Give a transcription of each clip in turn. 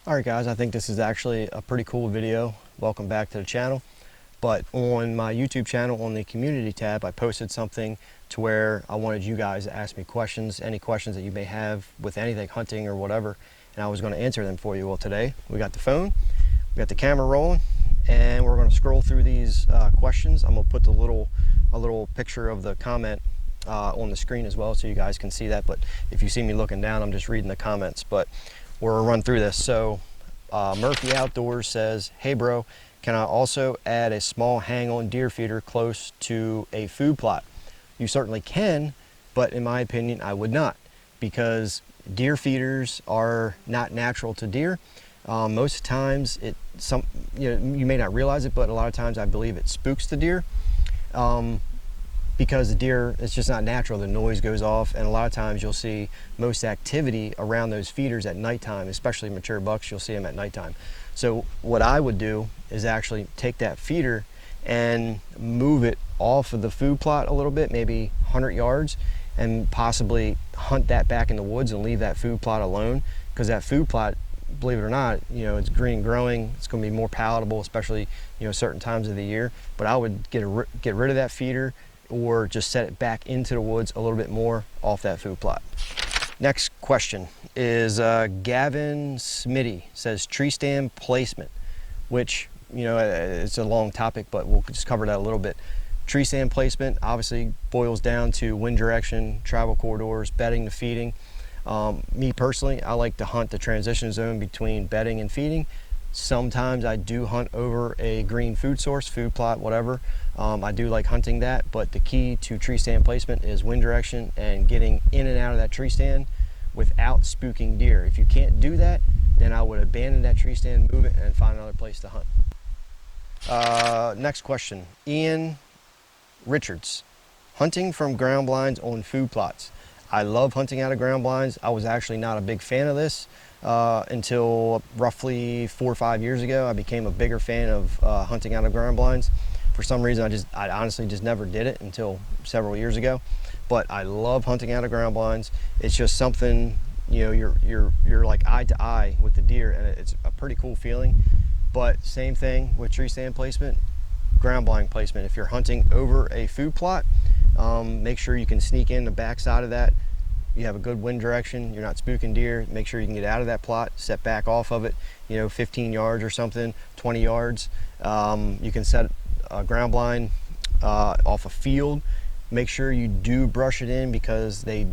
Alright guys, I think this is actually a pretty cool video. Welcome back to the channel. But on my YouTube channel, on the community tab, I posted something to where I wanted you guys to ask me questions, any questions that you may have with anything hunting or whatever, and I was going to answer them for you. Well, today we got the phone, we got the camera rolling, and we're going to scroll through these questions. I'm going to put a little picture of the comment on the screen as well so you guys can see that. But if you see me looking down, I'm just reading the comments. But we'll run through this. So Murphy Outdoors says, hey bro, can I also add a small hang-on deer feeder close to a food plot? You certainly can, but in my opinion I would not, because deer feeders are not natural to deer. Most times you may not realize it, but a lot of times I believe it spooks the deer. Because the deer, it's just not natural. The noise goes off, and a lot of times you'll see most activity around those feeders at nighttime, especially mature bucks. You'll see them at nighttime. So what I would do is actually take that feeder and move it off of the food plot a little bit, maybe 100 yards, and possibly hunt that back in the woods and leave that food plot alone, because that food plot, believe it or not, it's green growing. It's going to be more palatable, especially certain times of the year. But I would get rid of that feeder, or just set it back into the woods a little bit more off that food plot. Next question is Gavin Smitty says tree stand placement, which it's a long topic, but we'll just cover that a little bit. Tree stand placement obviously boils down to wind direction, travel corridors, bedding to feeding. Me personally, I like to hunt the transition zone between bedding and feeding. Sometimes I do hunt over a green food source, food plot, whatever. I do like hunting that, but the key to tree stand placement is wind direction and getting in and out of that tree stand without spooking deer. If you can't do that, then I would abandon that tree stand, move it, and find another place to hunt. Next question, Ian Richards. Hunting from ground blinds on food plots. I love hunting out of ground blinds. I was actually not a big fan of this until roughly 4 or 5 years ago. I became a bigger fan of hunting out of ground blinds. For some reason, I honestly just never did it until several years ago. But I love hunting out of ground blinds. It's just something, you're like eye to eye with the deer, and it's a pretty cool feeling. But same thing with tree stand placement, ground blind placement. If you're hunting over a food plot, make sure you can sneak in the back side of that. You have a good wind direction, you're not spooking deer. Make sure you can get out of that plot, set back off of it, 15 yards or something, 20 yards. You can set a ground blind off a field. Make sure you do brush it in, because they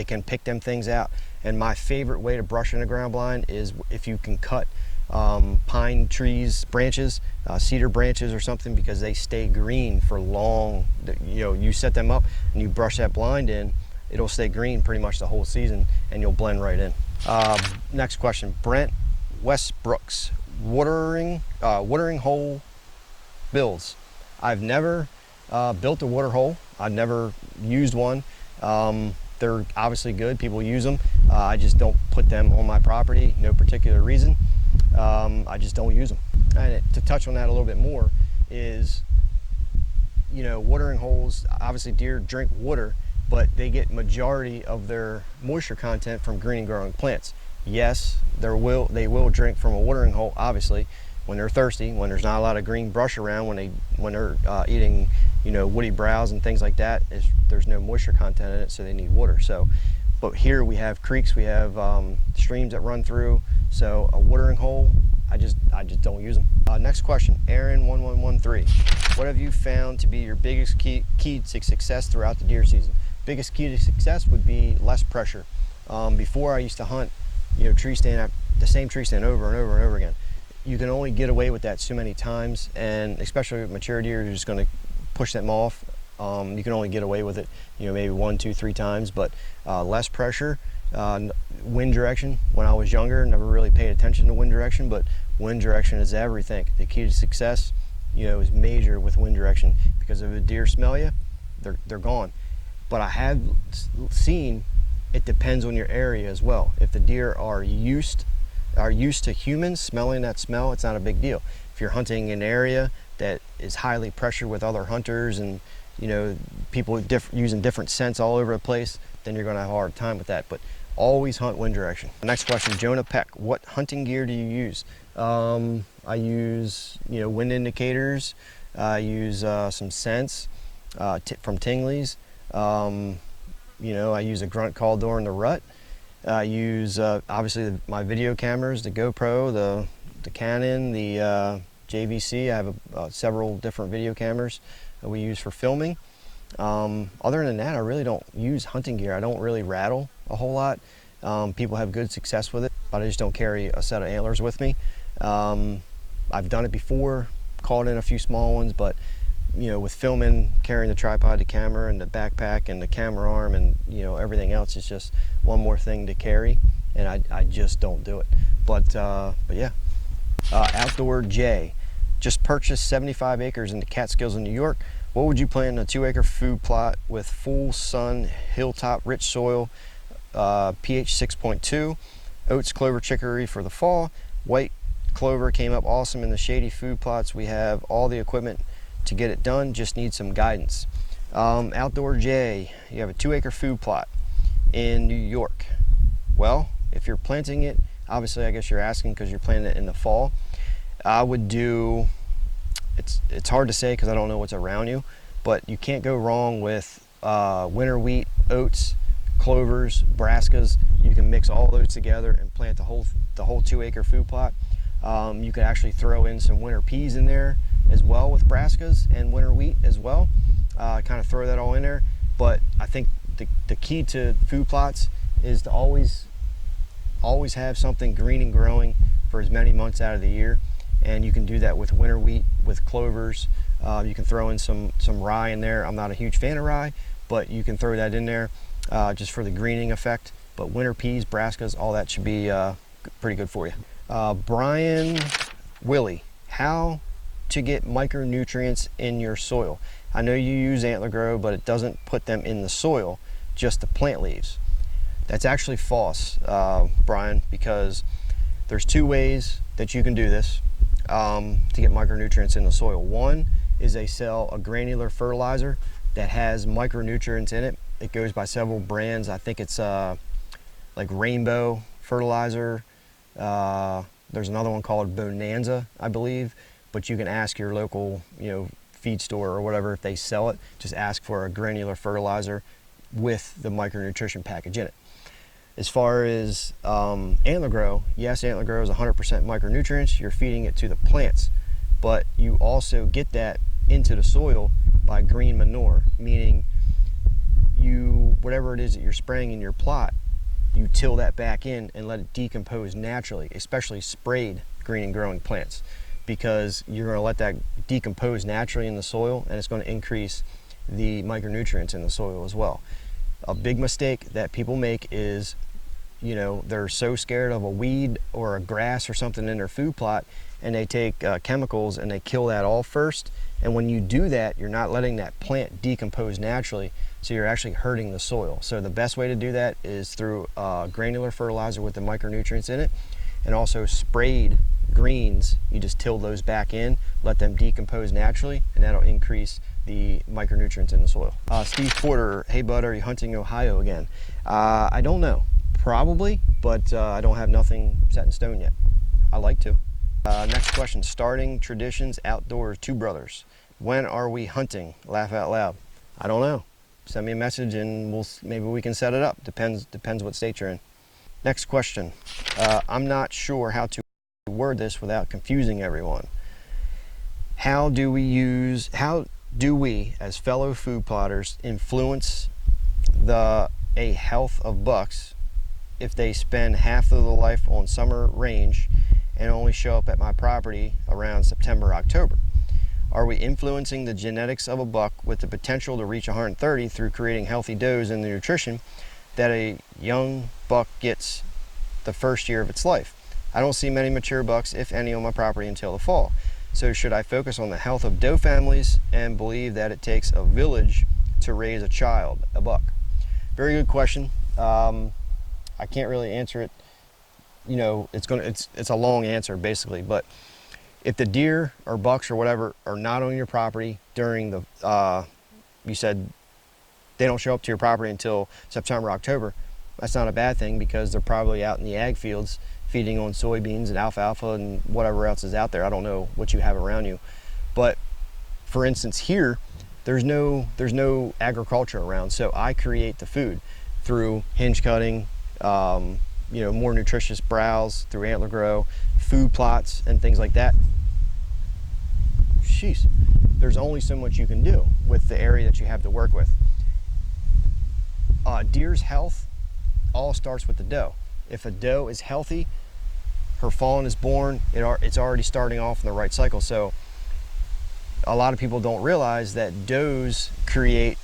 can pick them things out. And my favorite way to brush in a ground blind is if you can cut pine trees branches, cedar branches or something, because they stay green for long. You set them up and you brush that blind in, it'll stay green pretty much the whole season, and you'll blend right in. Next question, Brent Westbrooks, watering hole builds. I've never built a water hole. I've never used one. They're obviously good, people use them. I just don't put them on my property, no particular reason. I just don't use them. And to touch on that a little bit more is, watering holes, obviously deer drink water, but they get majority of their moisture content from green growing plants. Yes, they will drink from a watering hole, obviously, when they're thirsty, when there's not a lot of green brush around, when they're eating, woody browse and things like that. There's no moisture content in it, so they need water. So, but here we have creeks, we have streams that run through. So a watering hole, I just don't use them. Next question, Aaron1113. What have you found to be your biggest key to success throughout the deer season? Biggest key to success would be less pressure. Before I used to hunt, tree stand, the same tree stand over and over and over again. You can only get away with that so many times, and especially with mature deer, you're just going to push them off. You can only get away with it, maybe 1, 2, 3 times, but less pressure. Wind direction. When I was younger, never really paid attention to wind direction, but wind direction is everything. The key to success, is major with wind direction, because if a deer smell you, they're gone. But I have seen it depends on your area as well. If the deer are used to humans smelling that smell, it's not a big deal. If you're hunting an area that is highly pressured with other hunters and people using different scents all over the place, then you're going to have a hard time with that. But Always hunt wind direction. The next question, Jonah Peck, what hunting gear do you use? I use, wind indicators. I use some scents from Tingley's. I use a grunt call during the rut. I use obviously my video cameras, the GoPro, the Canon, the JVC. I have several different video cameras that we use for filming. Other than that, I really don't use hunting gear. I don't really rattle a whole lot. People have good success with it, but I just don't carry a set of antlers with me. I've done it before, caught in a few small ones, but with filming, carrying the tripod, the camera, and the backpack, and the camera arm, and everything else, it's just one more thing to carry, and I just don't do it. But yeah. Outdoor J, just purchased 75 acres in the Catskills in New York. What would you plant in a 2-acre food plot with full sun, hilltop, rich soil, pH 6.2, oats, clover, chicory for the fall? White clover came up awesome in the shady food plots. We have all the equipment to get it done, just need some guidance. Outdoor J, you have a 2-acre food plot in New York. Well, if you're planting it, obviously I guess you're asking because you're planting it in the fall. I would do, it's hard to say because I don't know what's around you, but you can't go wrong with winter wheat, oats, clovers, brassicas. You can mix all those together and plant the whole 2-acre food plot. You could actually throw in some winter peas in there as well with brassicas and winter wheat as well. Kind of throw that all in there. But I think the key to food plots is to always have something green and growing for as many months out of the year. And you can do that with winter wheat, with clovers. You can throw in some rye in there. I'm not a huge fan of rye, but you can throw that in there just for the greening effect. But winter peas, brassicas, all that should be pretty good for you. Brian Willie, how to get micronutrients in your soil? I know you use Antler Grow, but it doesn't put them in the soil, just the plant leaves. That's actually false, Brian, because there's 2 ways that you can do this to get micronutrients in the soil. One is they sell a granular fertilizer that has micronutrients in it. It goes by several brands. I think it's like Rainbow Fertilizer. There's another one called Bonanza, I believe, but you can ask your local, feed store or whatever if they sell it. Just ask for a granular fertilizer with the micronutrition package in it. As far as Antler Grow, yes, Antler Grow is 100% micronutrients. You're feeding it to the plants, but you also get that into the soil by green manure, meaning whatever it is that you're spraying in your plot, you till that back in and let it decompose naturally, especially sprayed green and growing plants, because you're going to let that decompose naturally in the soil, and it's going to increase the micronutrients in the soil as well. A big mistake that people make is, they're so scared of a weed or a grass or something in their food plot, and they take chemicals and they kill that all first. And when you do that, you're not letting that plant decompose naturally, so you're actually hurting the soil. So the best way to do that is through granular fertilizer with the micronutrients in it, and also sprayed greens. You just till those back in, let them decompose naturally, and that'll increase the micronutrients in the soil. Steve Porter, hey bud, are you hunting Ohio again? I don't know, probably, but I don't have nothing set in stone yet. I like to. Next question, starting traditions outdoors, 2 brothers. When are we hunting? Laugh out loud. I don't know. Send me a message and maybe we can set it up. Depends what state you're in. Next question. I'm not sure how to word this without confusing everyone. How do we as fellow food plotters influence a health of bucks if they spend half of their life on summer range and only show up at my property around September, October? Are we influencing the genetics of a buck with the potential to reach 130 through creating healthy does and the nutrition that a young buck gets the first year of its life? I don't see many mature bucks, if any, on my property until the fall. So should I focus on the health of doe families and believe that it takes a village to raise a buck? Very good question. I can't really answer it. It's a long answer basically, but if the deer or bucks or whatever are not on your property during you said they don't show up to your property until September, October, that's not a bad thing, because they're probably out in the ag fields feeding on soybeans and alfalfa and whatever else is out there. I don't know what you have around you. But for instance, here, there's no agriculture around, so I create the food through hinge cutting, more nutritious browse, through antler grow, food plots, and things like that. Jeez, there's only so much you can do with the area that you have to work with. Deer's health all starts with the doe. If a doe is healthy, her fawn is born, it's already starting off in the right cycle. So a lot of people don't realize that does create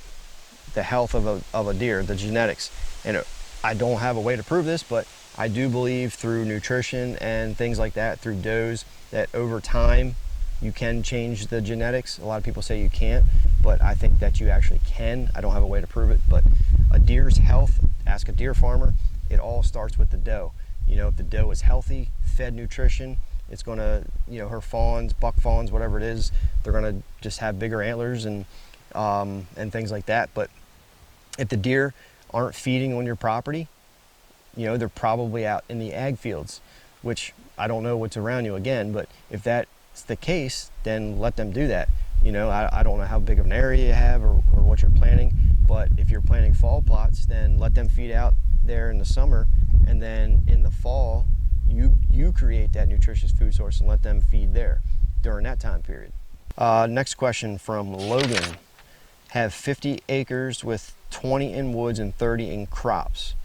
the health of a deer, the genetics. And I don't have a way to prove this, but I do believe through nutrition and things like that, through does, that over time you can change the genetics. A lot of people say you can't, but I think that you actually can. I don't have a way to prove it, but a deer's health, ask a deer farmer, it all starts with the doe. If the doe is healthy, fed nutrition, it's going to, her fawns, buck fawns, whatever it is, they're going to just have bigger antlers and things like that. But if the deer aren't feeding on your property, they're probably out in the ag fields, which I don't know what's around you again, but if that's the case, then let them do that. I don't know how big of an area you have or what you're planting, but if you're planting fall plots, then let them feed out there in the summer, and then in the fall, you create that nutritious food source and let them feed there during that time period. Next question from Logan. Have 50 acres with 20 in woods and 30 in crops.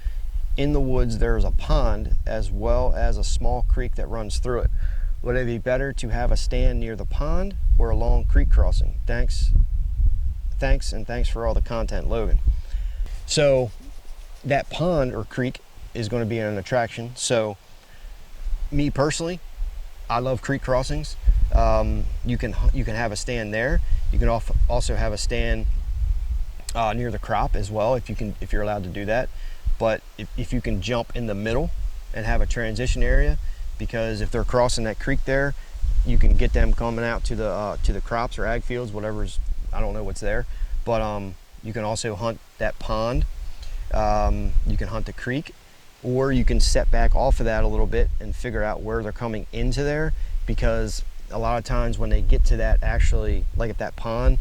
In the woods there is a pond as well as a small creek that runs through it. Would it be better to have a stand near the pond or a long creek crossing? Thanks, and thanks for all the content, Logan. So that pond or creek is going to be an attraction. So me personally, I love creek crossings. You can have a stand there. You can also have a stand near the crop as well, if you're allowed to do that. But if you can jump in the middle and have a transition area, because if they're crossing that creek there, you can get them coming out to the crops or ag fields, whatever's, I don't know what's there. But you can also hunt that pond. You can hunt the creek, or you can set back off of that a little bit and figure out where they're coming into there, because a lot of times when they get to that, actually, like at that pond,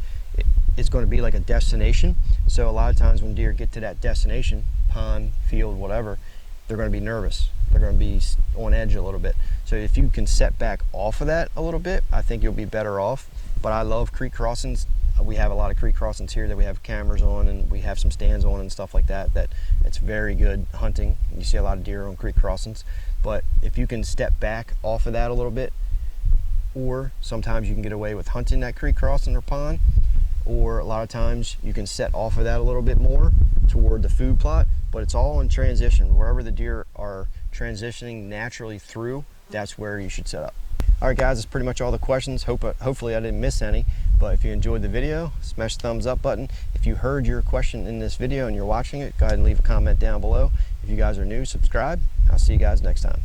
it's going to be like a destination. So a lot of times when deer get to that destination, pond, field, whatever, they're going to be nervous. They're going to be on edge a little bit. So if you can set back off of that a little bit, I think you'll be better off. But I love creek crossings. We have a lot of creek crossings here that we have cameras on, and we have some stands on and stuff like that, that it's very good hunting. You see a lot of deer on creek crossings. But if you can step back off of that a little bit, or sometimes you can get away with hunting that creek crossing or pond, or a lot of times you can set off of that a little bit more toward the food plot. But it's all in transition. Wherever the deer are transitioning naturally through, that's where you should set up. All right, guys, that's pretty much all the questions. Hopefully I didn't miss any. But if you enjoyed the video, smash the thumbs up button. If you heard your question in this video and you're watching it, go ahead and leave a comment down below. If you guys are new, subscribe. I'll see you guys next time.